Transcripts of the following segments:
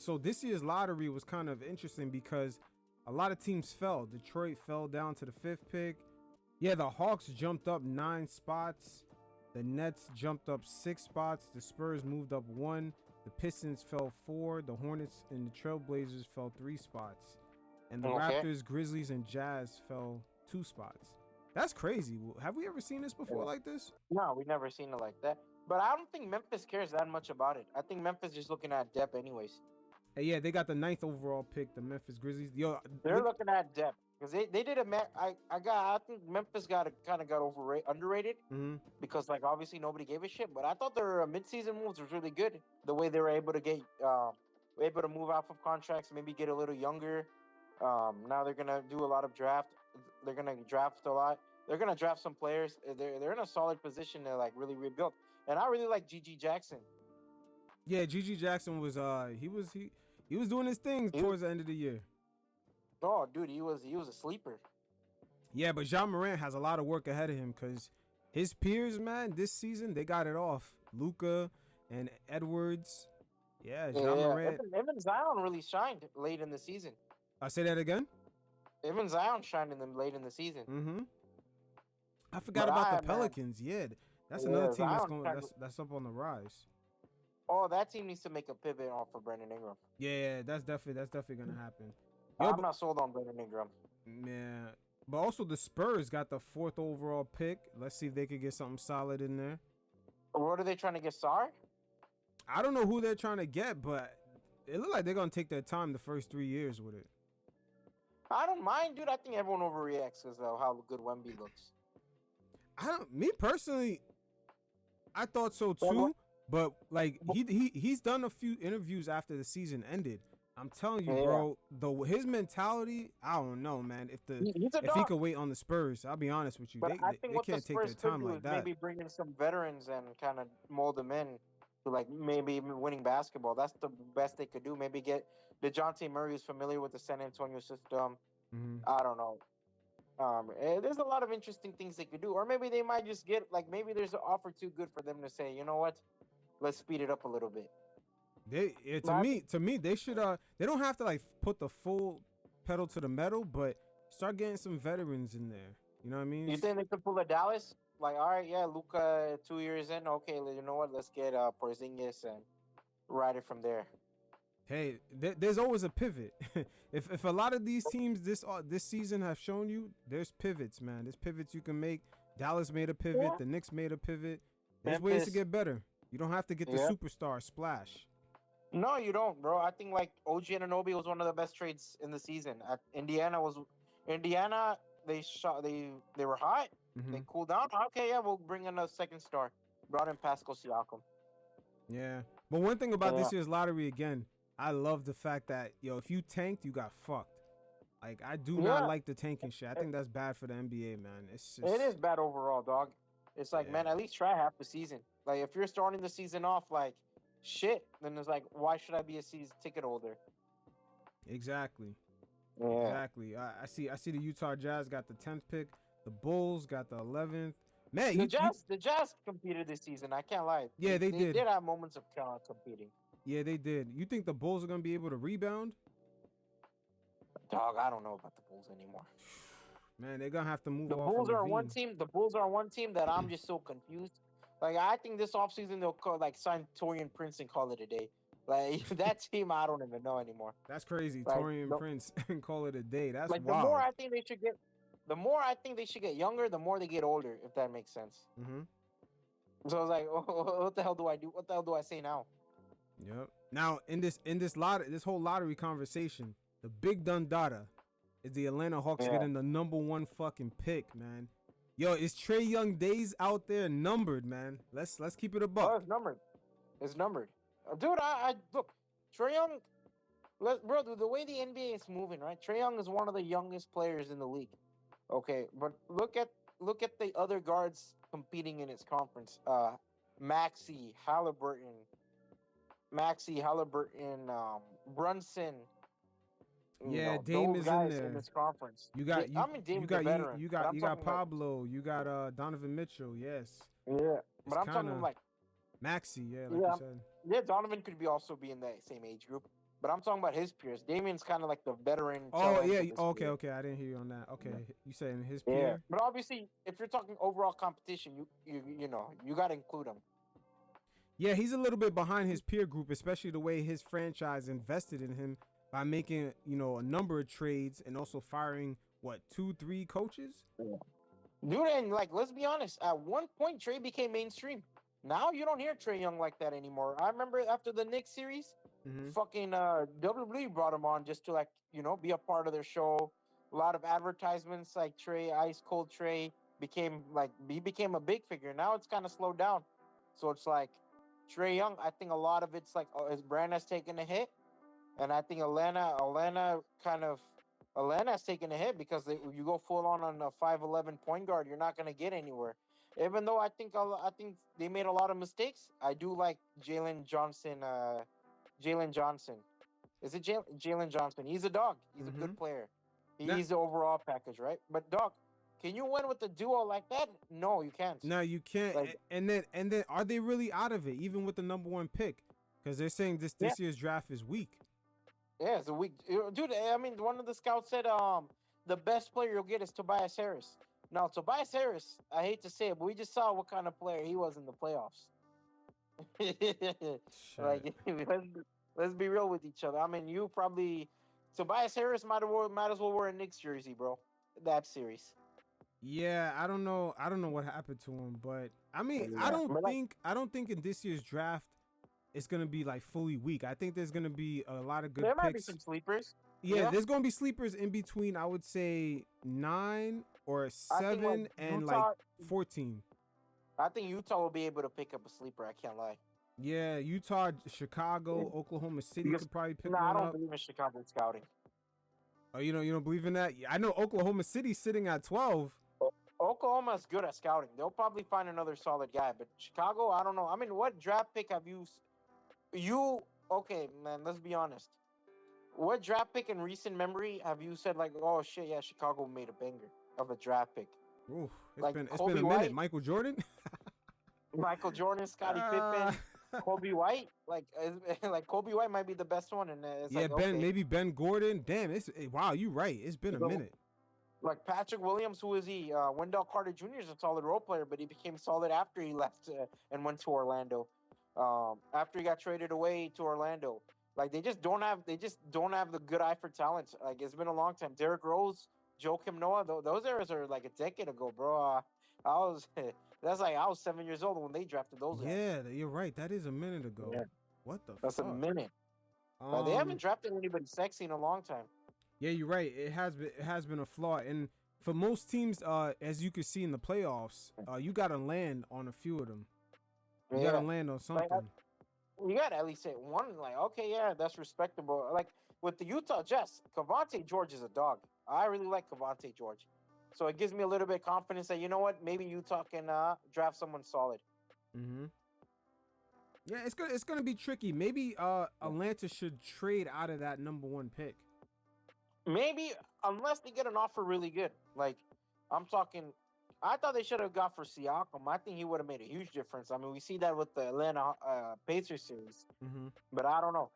So this year's lottery was kind of interesting because a lot of teams fell. Detroit fell down to the 5th pick. Yeah, the Hawks jumped up 9 spots. The Nets jumped up 6 spots. The Spurs moved up 1. The Pistons fell 4. The Hornets and the Trailblazers fell 3 spots. And the Raptors, Grizzlies, and Jazz fell 2 spots. That's crazy. Have we ever seen this before like this? No, we've never seen it like that. But I don't think Memphis cares that much about it. I think Memphis is looking at depth anyways. Hey, yeah, they got the 9th overall pick, the Memphis Grizzlies. Yo, they're looking at depth because they did I think Memphis got underrated because like obviously nobody gave a shit. But I thought their midseason moves was really good. The way they were able to get able to move off of contracts, maybe get a little younger. Now they're gonna do a lot of draft. They're gonna draft a lot. They're gonna draft some players. They're in a solid position to like really rebuild. And I really like GG Jackson. Yeah, GG Jackson was he was doing his things towards the end of the year. Oh, dude, he was a sleeper. Yeah, but Ja Morant has a lot of work ahead of him because his peers, man, this season they got it off. Luka and Edwards. Yeah, Ja Morant. Even Zion really shined late in the season. I say that again. Even Zion shined in them late in the season. I forgot about the Pelicans. Man. Yeah, that's another team that's up on the rise. Oh, that team needs to make a pivot off for Brandon Ingram. Yeah, that's definitely gonna happen. I'm not sold on Brandon Ingram. Yeah, but also the Spurs got the 4th overall pick. Let's see if they could get something solid in there. What are they trying to get? Sarr? I don't know who they're trying to get, but it looks like they're gonna take their time the first 3 years with it. I don't mind, dude. I think everyone overreacts because of how good Wemby looks. Me personally, I thought so too. But like he's done a few interviews after the season ended. I'm telling you, bro, his mentality, I don't know, man. If he could wait on the Spurs, I'll be honest with you, they can't take their time like that. Maybe bring in some veterans and kind of mold them in to like maybe winning basketball. That's the best they could do. Maybe get DeJounte Murray, who's familiar with the San Antonio system. I don't know. There's a lot of interesting things they could do, or maybe they might just get like maybe there's an offer too good for them to say, you know what, let's speed it up a little bit. To me, they should they don't have to like put the full pedal to the metal, but start getting some veterans in there. You know what I mean? You think they could pull a Dallas? Like, all right, yeah, Luka 2 years in, okay, you know what? Let's get Porzingis and ride it from there. Hey, there's always a pivot. if a lot of these teams this season have shown you, there's pivots, man. There's pivots you can make. Dallas made a pivot. Yeah. The Knicks made a pivot. There's ways to get better. You don't have to get the superstar splash. No, you don't, bro. I think like OG Anunoby was one of the best trades in the season. Indiana, they were hot. They cooled down. Okay, yeah, we'll bring in a second star. Brought in Pascal Siakam. Yeah. But one thing about this year's lottery, again, I love the fact that, if you tanked, you got fucked. Like, I do not like the tanking shit. I think that's bad for the NBA, man. It is bad overall, dog. It's like, man, at least try half the season. Like, if you're starting the season off like shit, then it's like, why should I be a season ticket holder? Exactly. Yeah. Exactly. I see the Utah Jazz got the 10th pick. The Bulls got the 11th. Man, the Jazz competed this season. I can't lie. Yeah, they did. They did have moments of competing. Yeah, they did. You think the Bulls are going to be able to rebound? Dog, I don't know about the Bulls anymore. Man, they're going to have to move off. The Bulls are one team that I'm just so confused. Like, I think this offseason they'll sign Taurean Prince and call it a day. Like, that team, I don't even know anymore. That's crazy. Like, Taurean Prince and call it a day. That's like, wild. The more I think they should get younger, the more they get older, if that makes sense. So I was like, what the hell do I do? What the hell do I say now? Yep. Now, in this whole lottery conversation, the big dundada is the Atlanta Hawks getting the #1 fucking pick, man. Yo, is Trae Young days out there numbered, man? Let's keep it a buck. Oh, it's numbered. It's numbered. Dude, I look, Trae Young, bro, the way the NBA is moving, right? Trae Young is one of the youngest players in the league. Okay, but look at the other guards competing in its conference. Maxey, Halliburton, Brunson. Yeah, Dame is in there. In this conference. You got Pablo. You got Donovan Mitchell. Yes. Yeah, but I'm talking like Maxey. Yeah, like you said. Yeah, Donovan could also be in that same age group. But I'm talking about his peers. Damian's kind of like the veteran tail Oh end yeah. of his Okay. career. Okay. I didn't hear you on that. Okay. You saying his Yeah, peer? but obviously, if you're talking overall competition, you know you got to include him. Yeah, he's a little bit behind his peer group, especially the way his franchise invested in him by making, a number of trades and also firing what 2, 3 coaches. Yeah. Dude, and like let's be honest, at one point Trae became mainstream. Now you don't hear Trae Young like that anymore. I remember after the Knicks series, Mm-hmm. fucking WWE brought him on just to like be a part of their show. A lot of advertisements like Trae, Ice Cold Trae became like he became a big figure. Now it's kind of slowed down, so it's like Trae Young. I think a lot of it's like his brand has taken a hit, and I think Atlanta's taking a hit because you go full on a 5'11" point guard, you're not gonna get anywhere. Even though I think they made a lot of mistakes, I do like Jalen Johnson. Jalen Johnson. Is it Jalen Johnson? He's a dog. He's a Mm-hmm. good player. Now, He's the overall package, right? But dog, can you win with a duo like that? No, you can't. now you can't. Like, And then, are they really out of it, even with the number 1 pick? Because they're saying yeah, this year's draft is weak. yeah, it's a weak dude. I mean, one of the scouts said the best player you'll get is Tobias Harris. Now, Tobias Harris, I hate to say it, but we just saw what kind of player he was in the playoffs. Shit. Like, let's be real with each other. I mean, you probably Tobias Harris might as well wear a Knicks jersey, bro. That series. Yeah, I don't know. I don't know what happened to him, but I mean, I Yeah, don't but like, think I don't think in this year's draft it's gonna be like fully weak. I think there's gonna be a lot of good there might be picks. some sleepers. Yeah, Yeah, there's gonna be sleepers in between. I would say 9 or I think like 7 and like Utah. 14. I think Utah will be able to pick up a sleeper. I can't lie. Yeah, Utah, Yeah. Chicago, Oklahoma City Because could probably pick no, I one don't up. believe in Chicago scouting. Oh, you don't believe in that? Yeah, I know Oklahoma City's sitting at 12. Oklahoma's good at scouting. They'll probably find another solid guy. But Chicago, I don't know. I mean, what draft pick have you? Okay, man. Let's be honest. What draft pick in recent memory have you said like, oh shit, yeah, Chicago made a banger of a draft pick? Ooh, Like it's been Kobe a minute. White, Michael Jordan. Michael Jordan, Scottie uh, Pippen, Kobe White. Like, like Kobe White might be the best one, and it's yeah, like okay, maybe Ben Gordon. Damn, wow, you right. It's been a so, minute. like Patrick Williams, who is he? Wendell Carter Jr. is a solid role player, but he became solid after he left and went to Orlando. After he got traded away to Orlando, like they just don't have the good eye for talent. Like it's been a long time. Derrick Rose, Joakim Noah, those eras are like a decade ago, bro. I was that's like I was 7 years old when they drafted those guys. Yeah, you're right. That is a minute ago. Yeah, What the that's a fuck? minute. They Um, haven't drafted anybody sexy in a long time. yeah, you're right. It has been a flaw, and for most teams, as you can see in the playoffs, you gotta land on a few of them. You gotta Yeah, land on like something. you got to at least say one. Like, okay, yeah, that's respectable. Like with the Utah Jazz, Cavante George is a dog. I really like Cavante George, so it gives me a little bit of confidence that you know what, maybe Utah can draft someone solid. Mm-hmm. Yeah, it's gonna be tricky. Maybe Atlanta should trade out of that number 1 pick. Maybe unless they get an offer really good. Like I'm talking, I thought they should have got for Siakam. I think he would have made a huge difference. I mean, we see that with the Atlanta Pacers series. Mm-hmm. But I don't know.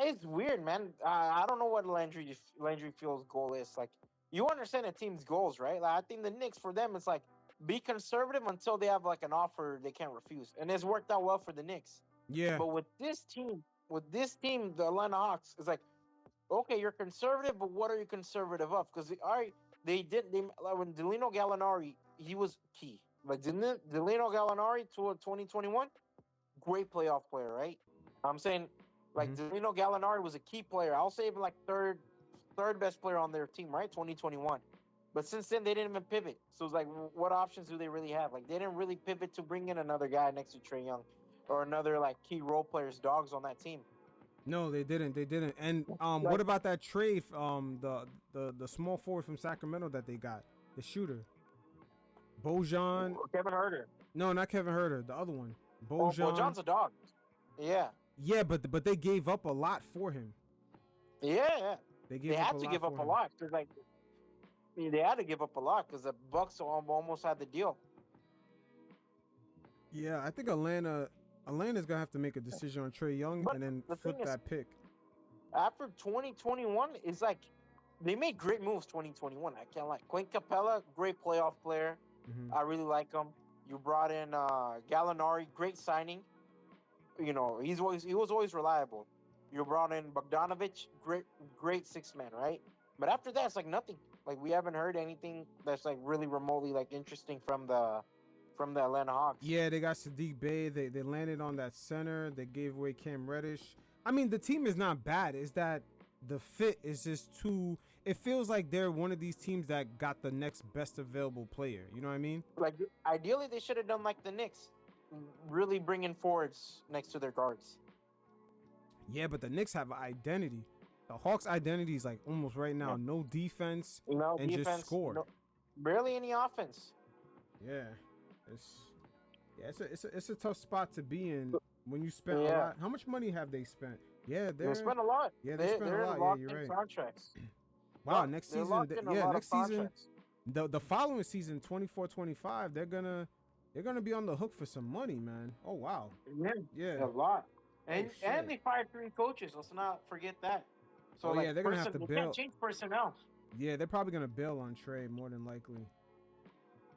It's weird, man. I don't know what Landry Field's goal is. Like, you understand a team's goals, right? Like, I think the Knicks for them, it's like be conservative until they have like an offer they can't refuse, and it's worked out well for the Knicks. Yeah. But with this team, the Atlanta Hawks, it's like okay, you're conservative, but what are you conservative of? Because they like, when Delino Gallinari he was key. Like Delino Gallinari to 2021, great playoff player, right? I'm saying like Mm-hmm. Delino Gallinari was a key player. I'll say even like third best player on their team, right? 2021. But since then they didn't even pivot. So it's like what options do they really have? Like they didn't really pivot to bring in another guy next to Trae Young or another like key role players, dogs on that team. No, they didn't. They didn't. And what Like about that trade? The small forward from Sacramento that they got, the shooter, Bojan. Kevin Herter. No, not Kevin Herter. The other one, Oh, well, Bojan. John's a dog. Yeah. Yeah, but they gave up a lot for him. Yeah, yeah. They They gave up a had to lot give up for a him. lot because, like, I mean, they had to give up a lot because the Bucks almost had the deal. Yeah, I think Atlanta's gonna have to make a decision on Trae Young But and then the flip thing is, that pick. after 2021, it's like they made great moves 2021. I can't lie. Clint Capella, great playoff player. Hmm. I really like him. You brought in Gallinari, great signing. You know, he was always reliable. You brought in Bogdanovich, great six man, right? But after that, it's like nothing. Like we haven't heard anything that's like really remotely like interesting from the Atlanta Hawks. Yeah, they got Sadiq Bey. They landed on that center. They gave away Cam Reddish. I mean, the team is not bad. Is that the fit is just too. It feels like they're one of these teams that got the next best available player. You know what I mean? Like ideally, they should have done like the Knicks, really bringing forwards next to their guards. Yeah, but the Knicks have an identity. The Hawks' identity is like almost right now Yeah. no defense No and just defense, score. no, barely any offense. Yeah, it's it's a tough spot to be in when you spend a Yeah, lot. How much money have they spent? Yeah, they spent a lot. they spent a They're lot. Yeah, locked you're in right. contracts. Wow, No, next they're season, locked in a lot of next season, contracts. the following season, 24-25, they're gonna be on the hook for some money, man. Oh wow, Yeah, yeah. a lot. Oh And shit. they fired three coaches. Let's not forget that. So Oh like yeah, they're gonna have to they can't bail. change personnel. Yeah, they're probably gonna bail on Trae more than likely.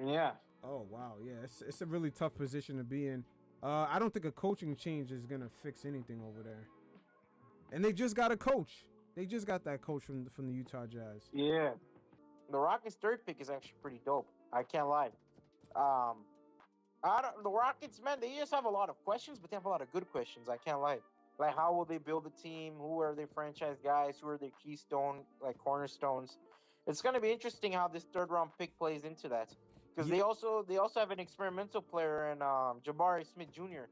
Yeah. Oh wow, yeah, it's a really tough position to be in. I don't think a coaching change is gonna fix anything over there. And they just got a coach. They just got that coach from the Utah Jazz. Yeah. The Rockets' third pick is actually pretty dope. I can't lie. Um, the Rockets, man, they just have a lot of questions, but they have a lot of good questions. I can't lie. Like, how will they build a team? Who are their franchise guys? Who are their keystone, like cornerstones? It's going to be interesting how this third round pick plays into that, because Yeah. they also have an experimental player in Jabari Smith Jr.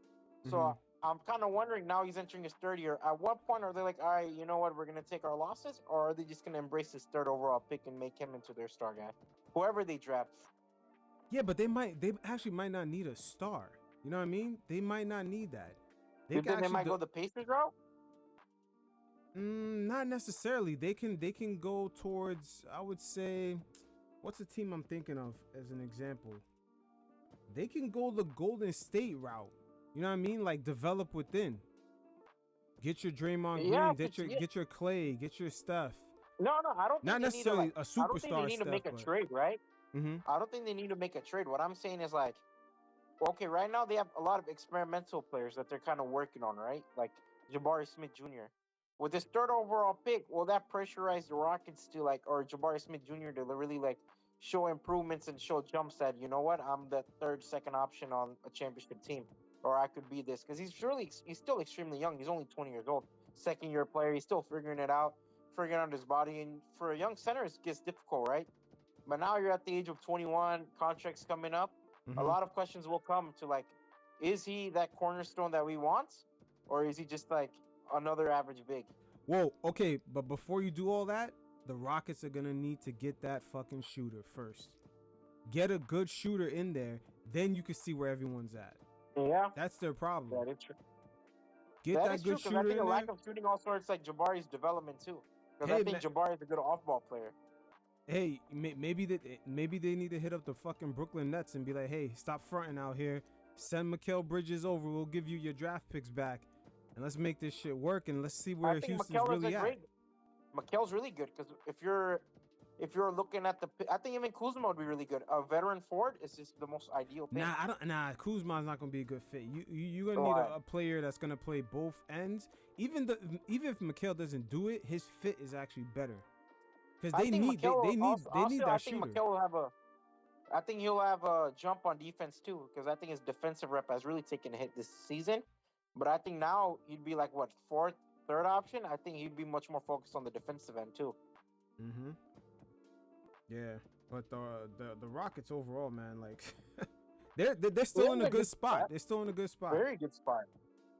So Hmm. I'm kind of wondering now he's entering his third year. At what point are they like, all right, you know what, we're going to take our losses, or are they just going to embrace this third overall pick and make him into their star guy, whoever they draft? Yeah, but they actually might not need a star. You know what I mean? They might not need that. They You can think they actually might go the Pacers route? not necessarily. They can go towards. I would say, what's the team I'm thinking of as an example? They can go the Golden State route. You know what I mean? Like develop within. Get your Draymond Yeah, Green, get your Clay, get your Steph. no, I don't think Not they need to like. necessarily a I don't think they superstar need to Steph, make a but trade, right? hmm I don't think they need to make a trade. What I'm saying is like, okay, right now they have a lot of experimental players that they're kind of working on, right? Like Jabari Smith Jr. With this third overall pick, will that pressurize the Rockets to like, or Jabari Smith Jr. to really like show improvements and show jumps that, you know what, I'm the second option on a championship team, or I could be this, because he's still extremely young. He's only 20 years old, second year player. He's still figuring it out, figuring out his body, and for a young center, it gets difficult, right? But now you're at the age of 21, contracts coming up. A hmm lot of questions will come to like, is he that cornerstone that we want? Or is he just like another average big? Whoa, okay, but before you do all that, the Rockets are gonna need to get that fucking shooter first. Get a good shooter in there, then you can see where everyone's at. Yeah, That's their problem. that is true. Get That that is true good because I shooter think a in lack there. of shooting also hurts like Jabari's development too. Because I Hey, think man, Jabari is a good off-ball player. hey, maybe they need to hit up the fucking Brooklyn Nets and be like, hey, stop fronting out here. Send Mikal Bridges over. We'll give you your draft picks back, and let's make this shit work. And let's see I where think Houston's Mikel is a really at. great. Mikel's really good because if you're looking at I think even Kuzma would be really good. A veteran forward is just the most ideal pick. Nah, I don't. Nah, Kuzma's not gonna be a good fit. You gonna need Why? a player that's gonna play both ends. Even if Mikal doesn't do it, his fit is actually better because I think Mikel also they need honestly, I that think shooter. Mikel will have a. I think he'll have a jump on defense too because I think his defensive rep has really taken a hit this season. But I think now he'd be like what fourth, third option. I think he'd be much more focused on the defensive end too. Mm-hmm. Yeah, but the Rockets overall, man, like they're still They're in in a a good good spot. spot. They're still in a good spot. Very good spot.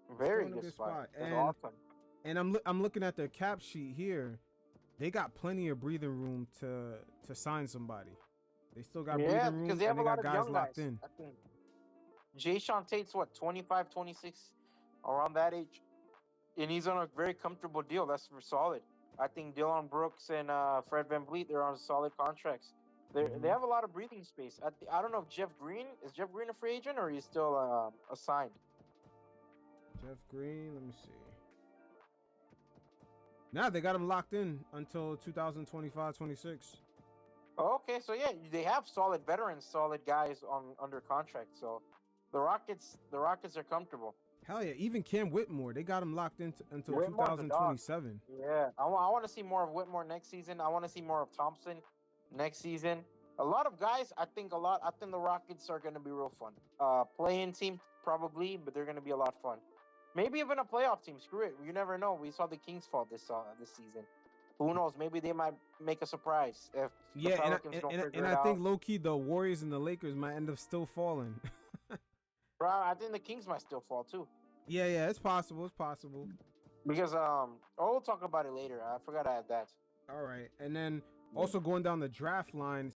They're still Very in a good good spot. spot. That's awesome. And I'm looking at their cap sheet here. They got plenty of breathing room to sign somebody. They still got Yeah, breathing because room they and have they a lot got of guys young locked guys. in. I think Jay Sean Tate's what 25, 26, around that age, and he's on a very comfortable deal. That's for solid. I think Dylan Brooks and Fred VanVleet, they're on solid contracts. They Hmm. have a lot of breathing space. I don't know if Jeff Green a free agent or he's still assigned. Jeff Green, let me see. Now they got him locked in until 2025-26. Okay, so yeah, they have solid veterans, solid guys on under contract. So the Rockets are comfortable. Hell yeah, even Cam Whitmore, they got him locked in until Whitmore's a dog. 2027. Yeah, I want to see more of Whitmore next season. I want to see more of Thompson next season. A lot of guys. I think a lot. I think the Rockets are going to be real fun. Playing team probably, but they're going to be a lot fun. Maybe even a playoff team. Screw it. You never know. We saw the Kings fall this season. Who knows? Maybe they might make a surprise if the Yeah, Pelicans don't and figure it I think out. low key the Warriors and the Lakers might end up still falling. Bro, I think the Kings might still fall too. Yeah, it's possible. It's possible. Because we'll talk about it later. I forgot to add that. All right, and then Yeah. also going down the draft line,